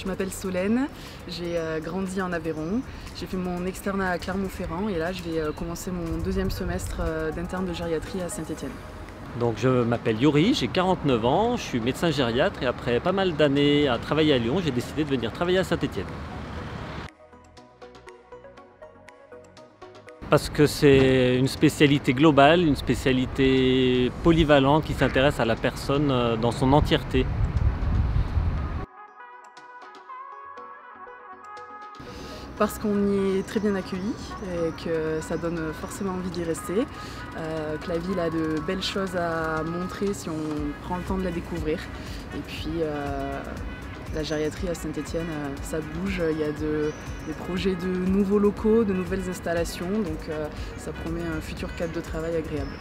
Je m'appelle Solène, j'ai grandi en Aveyron, j'ai fait mon externat à Clermont-Ferrand et là je vais commencer mon deuxième semestre d'interne de gériatrie à Saint-Étienne. Donc je m'appelle Yuri, j'ai 49 ans, je suis médecin gériatre et après pas mal d'années à travailler à Lyon, j'ai décidé de venir travailler à Saint-Étienne. Parce que c'est une spécialité globale, une spécialité polyvalente qui s'intéresse à la personne dans son entièreté. Parce qu'on y est très bien accueilli et que ça donne forcément envie d'y rester, que la ville a de belles choses à montrer si on prend le temps de la découvrir. Et puis la gériatrie à Saint-Étienne, ça bouge, il y a des projets de nouveaux locaux, de nouvelles installations, donc ça promet un futur cadre de travail agréable.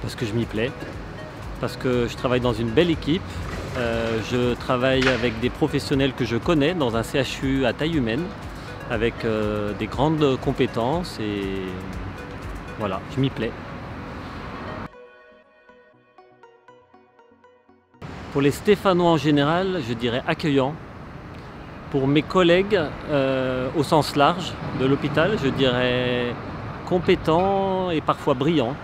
Parce que je m'y plais, parce que je travaille dans une belle équipe. Je travaille avec des professionnels que je connais dans un CHU à taille humaine, avec des grandes compétences et voilà, je m'y plais. Pour les Stéphanois en général, je dirais accueillant. Pour mes collègues au sens large de l'hôpital, je dirais compétent et parfois brillant.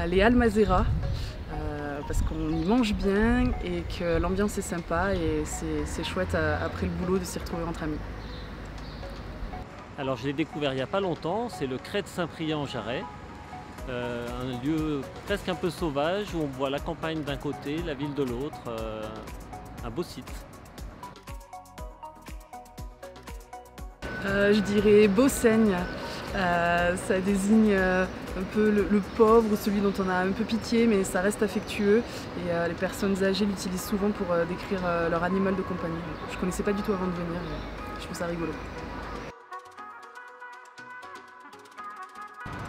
Les Almazera, parce qu'on y mange bien et que l'ambiance est sympa et c'est chouette après le boulot de s'y retrouver entre amis. Alors je l'ai découvert il n'y a pas longtemps, c'est le Crêt de Saint-Priest en Jarret. Un lieu presque un peu sauvage où on voit la campagne d'un côté, la ville de l'autre, un beau site. Je dirais Beauseigne. Ça désigne un peu le pauvre ou celui dont on a un peu pitié, mais ça reste affectueux et les personnes âgées l'utilisent souvent pour décrire leur animal de compagnie. Je ne connaissais pas du tout avant de venir, je trouve ça rigolo.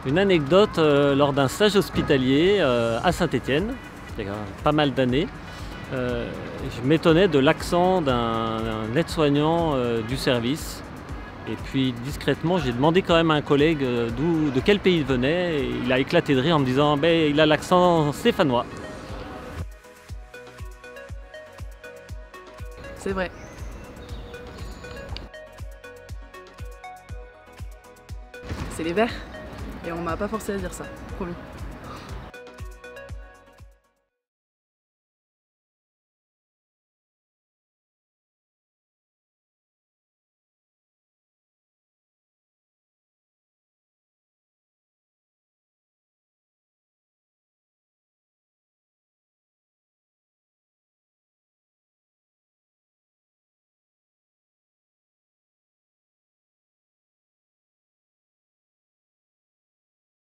Une anecdote lors d'un stage hospitalier à Saint-Étienne, il y a pas mal d'années, je m'étonnais de l'accent d'un aide-soignant du service. Et puis discrètement, j'ai demandé quand même à un collègue de quel pays il venait et il a éclaté de rire en me disant il a l'accent stéphanois. C'est vrai. C'est les Verts et on m'a pas forcé à dire ça, promis.